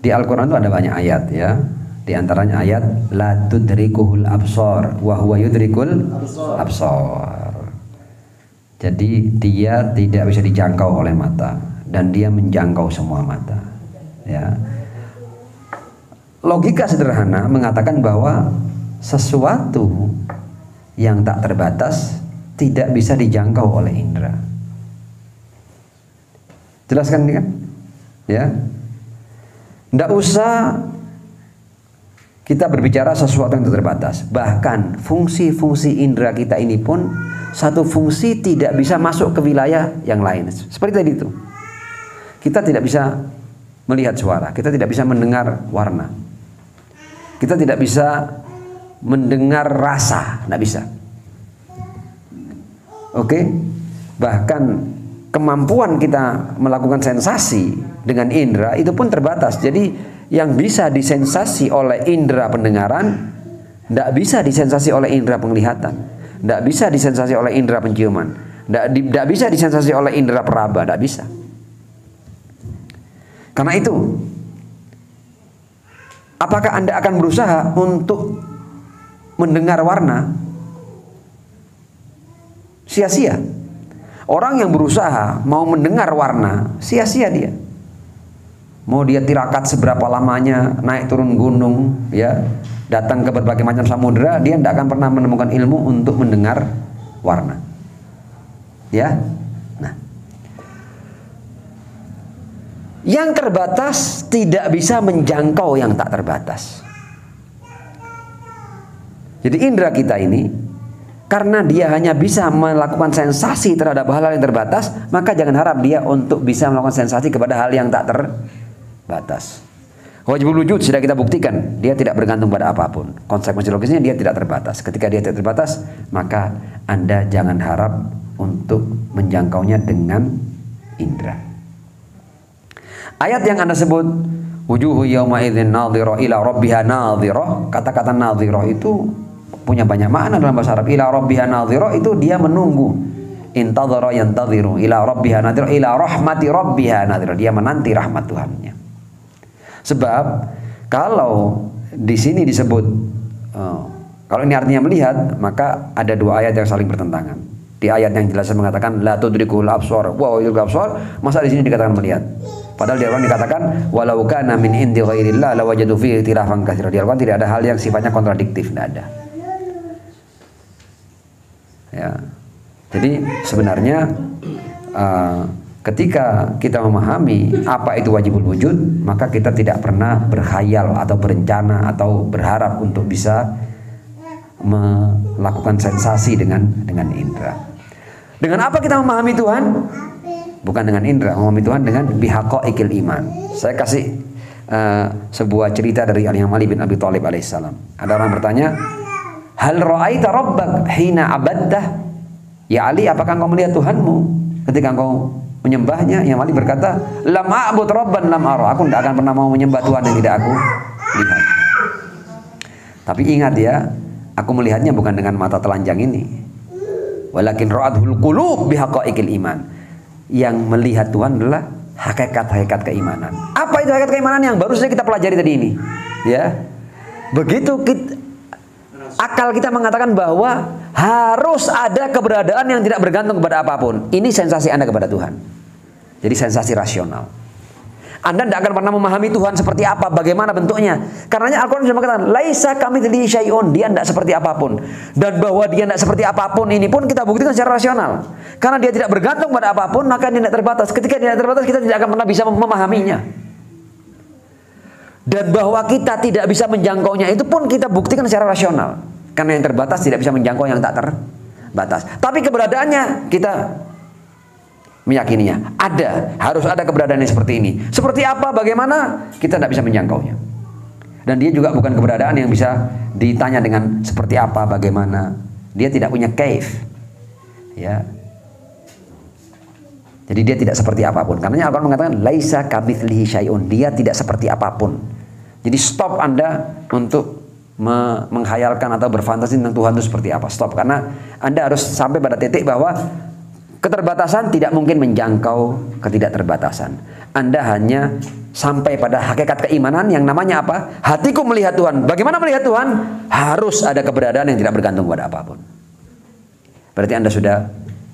Di Al-Quran itu ada banyak ayat ya. Di antaranya ayat la tudrikuhul absar wa huwa yudrikul absar. Jadi dia tidak bisa dijangkau oleh mata dan dia menjangkau semua mata. Ya. Logika sederhana mengatakan bahwa sesuatu yang tak terbatas tidak bisa dijangkau oleh indera. Jelaskan ini kan? Ya. Tidak usah kita berbicara sesuatu yang terbatas. Bahkan fungsi-fungsi indera kita ini pun satu fungsi tidak bisa masuk ke wilayah yang lain. Seperti tadi itu. Kita tidak bisa melihat suara, kita tidak bisa mendengar warna. Kita tidak bisa mendengar rasa, tidak bisa. Oke? Bahkan kemampuan kita melakukan sensasi dengan indera itu pun terbatas. Jadi yang bisa disensasi oleh indera pendengaran tidak bisa disensasi oleh indera penglihatan, tidak bisa disensasi oleh indera penciuman, tidak bisa disensasi oleh indera peraba, tidak bisa. Karena itu, apakah Anda akan berusaha untuk mendengar warna? Sia-sia. Orang yang berusaha mau mendengar warna, sia-sia dia. Mau dia tirakat seberapa lamanya, naik turun gunung, ya, datang ke berbagai macam samudera, dia tidak akan pernah menemukan ilmu untuk mendengar warna. Ya, nah, yang terbatas tidak bisa menjangkau yang tak terbatas. Jadi indera kita ini, karena dia hanya bisa melakukan sensasi terhadap hal-hal yang terbatas, maka jangan harap dia untuk bisa melakukan sensasi kepada hal yang tak terbatas. Wajibul wujud sudah kita buktikan, dia tidak bergantung pada apapun. Konsekuensi logisnya dia tidak terbatas. Ketika dia tidak terbatas, maka Anda jangan harap untuk menjangkaunya dengan indera. Ayat yang Anda sebut, wujuhu yawma idzin nadhirah ila rabbiha nadhirah, kata-kata nadhirah itu punya banyak makna dalam bahasa Arab. Ila rabbiha nadhirah itu dia menunggu. Intadhara yantadhiru ila rabbiha nadhirah ila rahmati rabbiha nadhirah, dia menanti rahmat Tuhannya. Sebab kalau di sini disebut kalau ini artinya melihat, maka ada dua ayat yang saling bertentangan. Di ayat yang jelas mengatakan la tudrikul absar wa yudrikul absar, masa di sini dikatakan melihat. Padahal di Al-Quran dikatakan walau kana min indi ghairillah lawajadu fihi ikhtilafan katsira. Di Al-Quran tidak ada hal yang sifatnya kontradiktif, tidak ada. Ya. Jadi sebenarnya ketika kita memahami apa itu wajibul wujud, maka kita tidak pernah berkhayal atau berencana atau berharap untuk bisa melakukan sensasi dengan indera. Dengan apa kita memahami Tuhan? Bukan dengan indera, memahami Tuhan dengan bihaqaiqil iman. Saya kasih sebuah cerita dari Imam Ali bin Abi Thalib alaihissalam. Ada orang bertanya, hal ra'aita rabbak hina abaddah? Ya Ali, apakah engkau melihat Tuhanmu ketika engkau menyembahnya? Yang Ali berkata, lam a'bud rabban lam ara. Aku tidak akan pernah mau menyembah Tuhan yang tidak aku lihat. Tapi ingat ya, aku melihatnya bukan dengan mata telanjang ini. Walakin ra'adhul qulub bihaqaiqil iman. Yang melihat Tuhan adalah hakikat-hakikat keimanan. Apa itu hakikat keimanan yang baru saja kita pelajari tadi ini? Ya. Begitu akal kita mengatakan bahwa harus ada keberadaan yang tidak bergantung kepada apapun. Ini sensasi Anda kepada Tuhan. Jadi sensasi rasional. Anda tidak akan pernah memahami Tuhan seperti apa, bagaimana bentuknya. Karenanya Al-Quran sudah mengatakan, laisa kamitslihi syai'un, dia tidak seperti apapun. Dan bahwa dia tidak seperti apapun ini pun kita buktikan secara rasional. Karena dia tidak bergantung pada apapun, maka dia tidak terbatas. Ketika dia tidak terbatas, kita tidak akan pernah bisa memahaminya. Dan bahwa kita tidak bisa menjangkaunya itu pun kita buktikan secara rasional. Karena yang terbatas tidak bisa menjangkau yang tak terbatas. Tapi keberadaannya kita meyakininya. Harus ada keberadaan yang seperti ini. Seperti apa, bagaimana, kita tidak bisa menjangkaunya. Dan dia juga bukan keberadaan yang bisa ditanya dengan seperti apa, bagaimana. Dia tidak punya kaif. Ya. Jadi dia tidak seperti apapun. Karena Al-Quran mengatakan laisa kamitslihi syai'un, dia tidak seperti apapun. Jadi stop Anda untuk menghayalkan atau berfantasi tentang Tuhan itu seperti apa. Stop, karena Anda harus sampai pada titik bahwa Keterbatasan tidak mungkin menjangkau ketidakterbatasan. Anda hanya sampai pada hakikat keimanan yang namanya apa? Hatiku melihat Tuhan. Bagaimana melihat Tuhan? Harus ada keberadaan yang tidak bergantung pada apapun. Berarti Anda sudah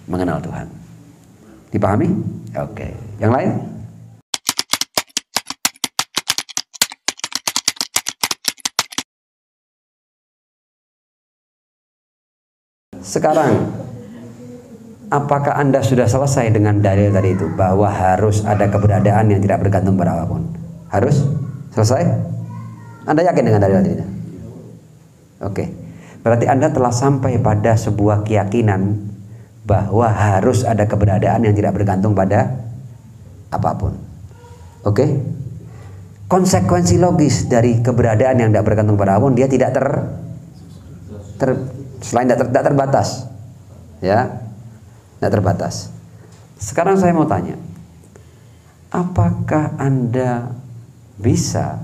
mengenal Tuhan. Dipahami? Oke. Yang lain? Sekarang, apakah Anda sudah selesai dengan dalil tadi itu? Bahwa harus ada keberadaan yang tidak bergantung pada apapun. Harus? Selesai? Anda yakin dengan dalil tadi itu? Oke. Berarti Anda telah sampai pada sebuah keyakinan bahwa harus ada keberadaan yang tidak bergantung pada apapun. Oke? Konsekuensi logis dari keberadaan yang tidak bergantung pada apapun, dia tidak selain tidak terbatas. Ya. Tidak terbatas. Sekarang saya mau tanya, apakah Anda bisa,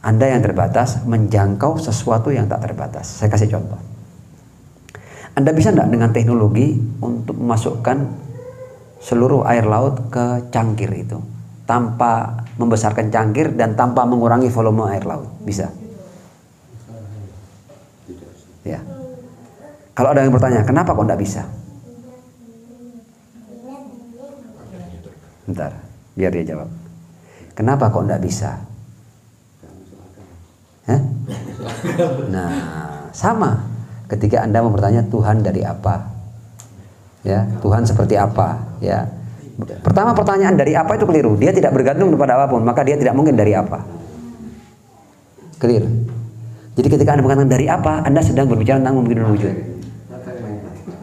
Anda yang terbatas, menjangkau sesuatu yang tak terbatas? Saya kasih contoh. Anda bisa enggak dengan teknologi untuk memasukkan seluruh air laut ke cangkir itu tanpa membesarkan cangkir dan tanpa mengurangi volume air laut? Bisa? Ya. Kalau ada yang bertanya, kenapa kok enggak bisa? Bentar, biar dia jawab. Kenapa kok enggak bisa? Hah? Nah, sama. Ketika Anda mau bertanya Tuhan dari apa? Ya, Tuhan seperti apa? Ya. Pertama pertanyaan dari apa itu keliru. Dia tidak bergantung kepada apapun, maka dia tidak mungkin dari apa. Clear. Jadi ketika Anda mengatakan dari apa, Anda sedang berbicara tentang memungkinkan wujud.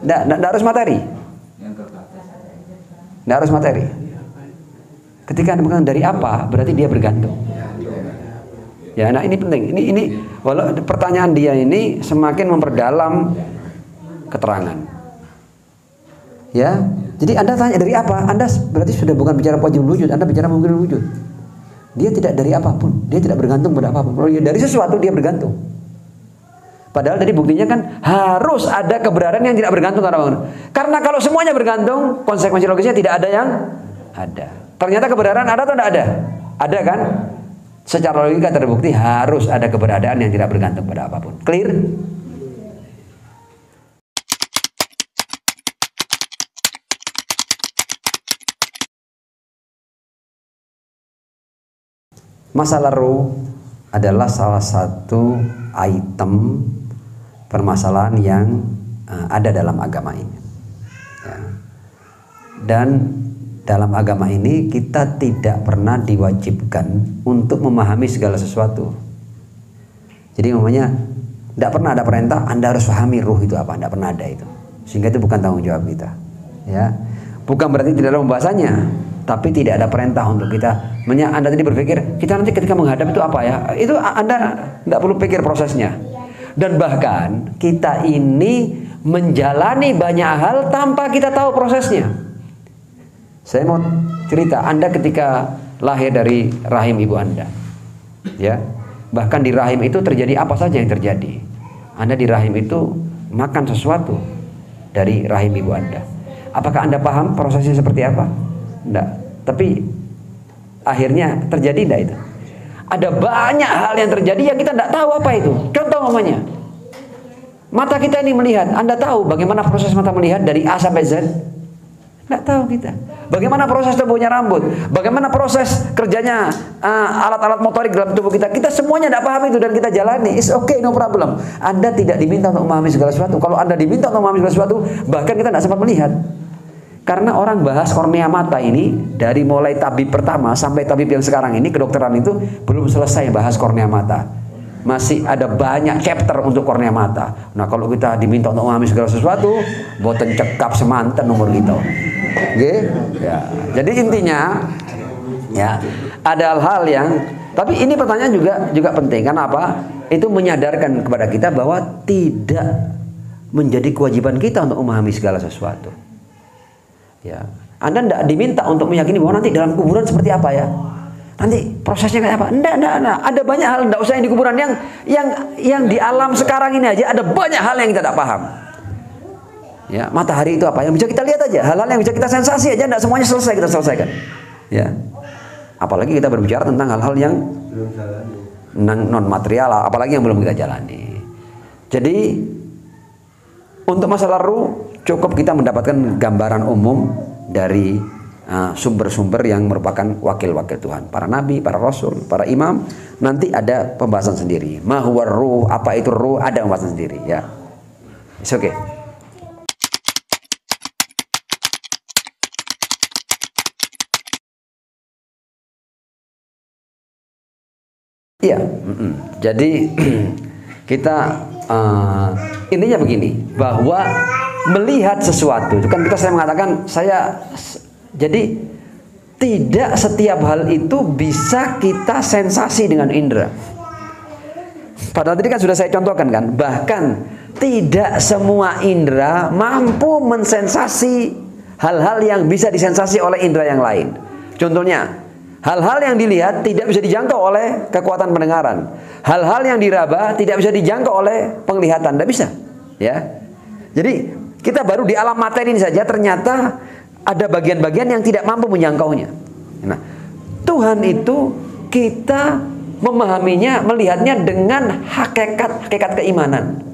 Tidak harus materi. Tidak harus materi. Ketika Anda mengatakan dari apa, berarti dia bergantung. Ya, nah ini penting. Ini walau pertanyaan dia ini semakin memperdalam keterangan. Ya, jadi Anda tanya dari apa? Anda berarti sudah bukan bicara wajib wujud, Anda bicara memungkinkan wujud. Dia tidak dari apapun, dia tidak bergantung pada apapun. Kalau dia dari sesuatu dia bergantung. Padahal tadi buktinya kan harus ada keberadaan yang tidak bergantung pada apapun. Karena kalau semuanya bergantung, konsekuensi logisnya tidak ada yang ada. Ternyata keberadaan ada atau tidak ada? Ada kan? Secara logika terbukti harus ada keberadaan yang tidak bergantung pada apapun. Clear? Masa lalu adalah salah satu item permasalahan yang ada dalam agama ini. Ya. Dan dalam agama ini kita tidak pernah diwajibkan untuk memahami segala sesuatu. Jadi namanya tidak pernah ada perintah Anda harus pahami ruh itu apa, tidak pernah ada itu. Sehingga itu bukan tanggung jawab kita. Ya, bukan berarti tidak ada pembahasannya, tapi tidak ada perintah untuk kita. Anda tadi berpikir kita nanti ketika menghadap itu apa ya? Itu Anda tidak perlu pikir prosesnya. Dan bahkan kita ini menjalani banyak hal tanpa kita tahu prosesnya. Saya mau cerita, Anda ketika lahir dari rahim ibu Anda, ya, bahkan di rahim itu terjadi apa saja yang terjadi. Anda di rahim itu makan sesuatu dari rahim ibu Anda. Apakah Anda paham prosesnya seperti apa? Enggak. Tapi akhirnya terjadi enggak itu? Ada banyak hal yang terjadi yang kita enggak tahu apa itu. Contoh namanya, mata kita ini melihat. Anda tahu bagaimana proses mata melihat dari A sampai Z? Nggak tahu kita. Bagaimana proses tumbuhnya rambut? Bagaimana proses kerjanya alat-alat motorik dalam tubuh kita? Kita semuanya tidak paham itu dan kita jalani. It's okay, no problem. Anda tidak diminta untuk memahami segala sesuatu. Kalau Anda diminta untuk memahami segala sesuatu, bahkan kita tidak sempat melihat. Karena orang bahas kornea mata ini dari mulai tabib pertama sampai tabib yang sekarang ini, kedokteran itu belum selesai bahas kornea mata. Masih ada banyak chapter untuk kornea mata. Nah, kalau kita diminta untuk memahami segala sesuatu, boten cekap semanten nomor kita. Oke? Ya. Jadi intinya, ya, ada hal-hal yang, tapi ini pertanyaan juga penting. Karena apa? Itu menyadarkan kepada kita bahwa tidak menjadi kewajiban kita untuk memahami segala sesuatu. Ya, Anda tidak diminta untuk meyakini bahwa nanti dalam kuburan seperti apa ya. Nanti prosesnya kayak apa? Enggak. Ada banyak hal, enggak usah yang di kuburan, yang di alam sekarang ini aja ada banyak hal yang kita tidak paham. Ya, matahari itu apa? Yang bisa kita lihat aja, hal-hal yang bisa kita sensasi aja, tidak semuanya selesai kita selesaikan. Ya, apalagi kita berbicara tentang hal-hal yang non material, apalagi yang belum kita jalani. Jadi untuk masa lalu cukup kita mendapatkan gambaran umum dari sumber-sumber yang merupakan wakil-wakil Tuhan, para nabi, para rasul, para imam. Nanti ada pembahasan sendiri. Ma huwa ruh, apa itu ruh, ada pembahasan sendiri. Ya, it's okay. Iya, jadi kita intinya begini, bahwa melihat sesuatu itu kan saya mengatakan jadi tidak setiap hal itu bisa kita sensasi dengan indera. Padahal tadi kan sudah saya contohkan kan, bahkan tidak semua indera mampu mensensasi hal-hal yang bisa disensasi oleh indera yang lain. Contohnya, hal-hal yang dilihat tidak bisa dijangkau oleh kekuatan pendengaran. Hal-hal yang diraba tidak bisa dijangkau oleh penglihatan, tidak bisa. Ya, jadi kita baru di alam materi ini saja ternyata ada bagian-bagian yang tidak mampu menjangkaunya. Nah, Tuhan itu kita memahaminya, melihatnya dengan hakikat keimanan.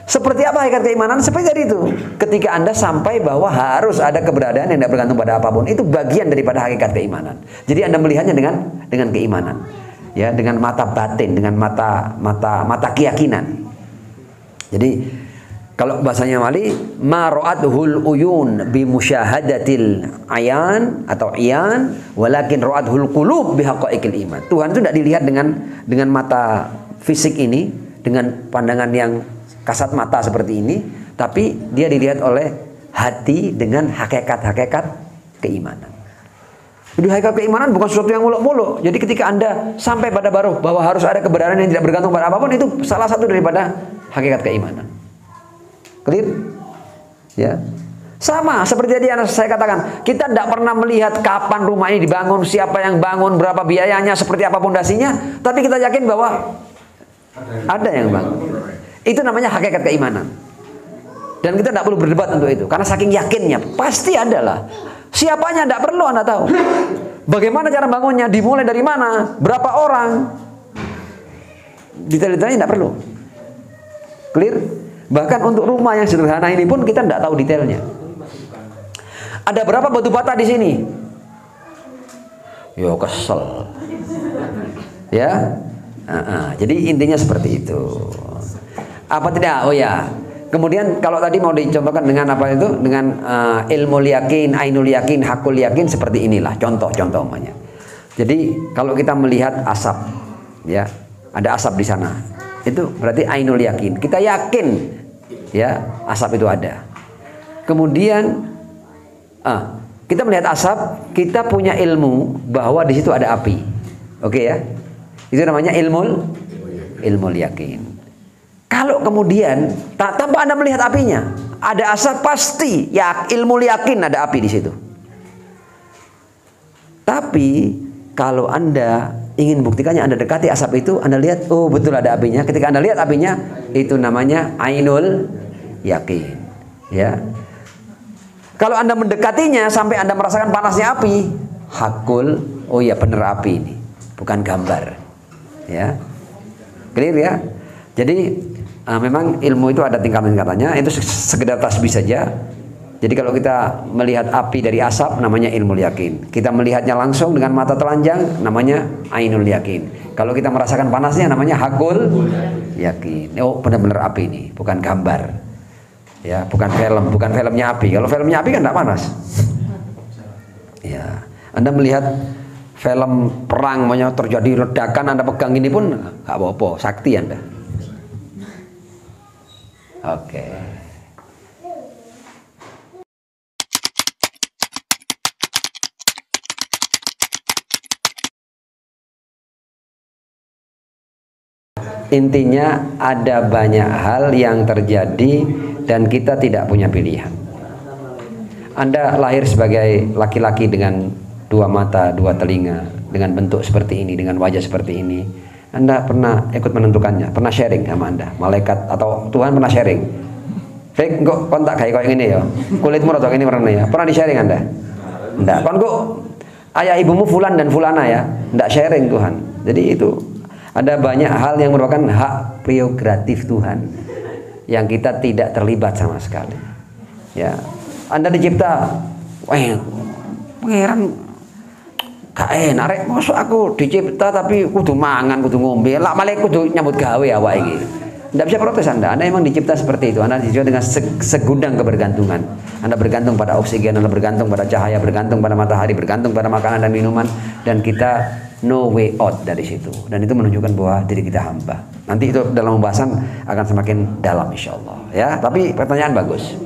Seperti apa hakikat keimanan? Seperti tadi itu. Ketika Anda sampai bahwa harus ada keberadaan yang tidak bergantung pada apapun, itu bagian daripada hakikat keimanan. Jadi Anda melihatnya dengan keimanan, ya, dengan mata batin, dengan mata keyakinan. Jadi kalau bahasanya Mali, ma ra'athul uyun bi musyahadatil ayan atau iyan, walakin ra'athul qulub bi haqaiqil iman. Tuhan itu tidak dilihat dengan mata fisik ini, dengan pandangan yang kasat mata seperti ini, tapi dia dilihat oleh hati dengan hakikat-hakikat keimanan. Jadi hakikat keimanan bukan sesuatu yang muluk-muluk. Jadi ketika Anda sampai pada baruh bahwa harus ada keberadaan yang tidak bergantung pada apapun, itu salah satu daripada hakikat keimanan. Clear? Ya. Sama seperti tadi yang saya katakan, kita tidak pernah melihat kapan rumah ini dibangun, siapa yang bangun, berapa biayanya, seperti apa pondasinya, tapi kita yakin bahwa ada yang bangun. Itu namanya hakikat keimanan. Dan kita tidak perlu berdebat untuk itu, karena saking yakinnya pasti ada lah. Siapanya tidak perlu Anda tahu. Bagaimana cara bangunnya, dimulai dari mana, berapa orang, detail-detailnya tidak perlu. Clear? Bahkan untuk rumah yang sederhana ini pun kita tidak tahu detailnya. Ada berapa batu bata di sini? Yo kesel. Ya. Jadi intinya seperti itu. Apa tidak? Oh ya. Kemudian kalau tadi mau dicontohkan dengan apa itu? Dengan ilmu yakin, ainul yakin, hakul yakin, seperti inilah contoh-contoh umpamanya. Jadi kalau kita melihat asap, ya, ada asap di sana. Itu berarti ainul yakin. Kita yakin, ya, asap itu ada. Kemudian kita melihat asap, kita punya ilmu bahwa di situ ada api. Oke ya? Itu namanya ilmu yakin. Kalau kemudian tanpa Anda melihat apinya, ada asap, pasti ya ilmu yakin ada api di situ. Tapi kalau Anda ingin buktikannya, Anda dekati asap itu, Anda lihat, oh betul ada apinya. Ketika Anda lihat apinya, itu namanya ainul yakin. Ya. Kalau Anda mendekatinya sampai Anda merasakan panasnya api, hakul, oh ya benar api ini, bukan gambar. Ya. Clear ya? Jadi memang ilmu itu ada tingkatan-tingkatannya, itu sekedar tasbih saja. Jadi kalau kita melihat api dari asap, namanya ilmu yakin. Kita melihatnya langsung dengan mata telanjang, namanya ainul yakin. Kalau kita merasakan panasnya, namanya hakul yakin. Oh benar-benar api ini, bukan gambar. Ya, bukan filmnya api. Kalau filmnya api kan tidak panas. Ya, Anda melihat film perang, terjadi ledakan, Anda pegang ini pun nggak apa-apa, sakti Anda. Oke. Intinya ada banyak hal yang terjadi dan kita tidak punya pilihan. Anda lahir sebagai laki-laki dengan dua mata, dua telinga, dengan bentuk seperti ini, dengan wajah seperti ini. Anda pernah ikut menentukannya, pernah sharing sama Anda, malaikat atau Tuhan pernah sharing. Fik, kok kontak kayak ini ya. Kulitmu rada ini warna ya. Pernah di-sharing Anda? Enggak. Kon kok ayah ibumu fulan dan fulana ya. Enggak sharing Tuhan. Jadi itu ada banyak hal yang merupakan hak prerogatif Tuhan yang kita tidak terlibat sama sekali. Ya. Anda dicipta, pangeran gak enak rek, mosok aku dicipta tapi kudu mangan, kudu ngombe, lak malah kudu nyambut gawe awake iki. Tidak bisa protes Anda memang dicipta seperti itu. Anda dicipta dengan segudang kebergantungan. Anda bergantung pada oksigen, Anda bergantung pada cahaya, bergantung pada matahari, bergantung pada makanan dan minuman. Dan kita no way out dari situ. Dan itu menunjukkan bahwa diri kita hamba. Nanti itu dalam pembahasan akan semakin dalam insya Allah. Ya, tapi pertanyaan bagus.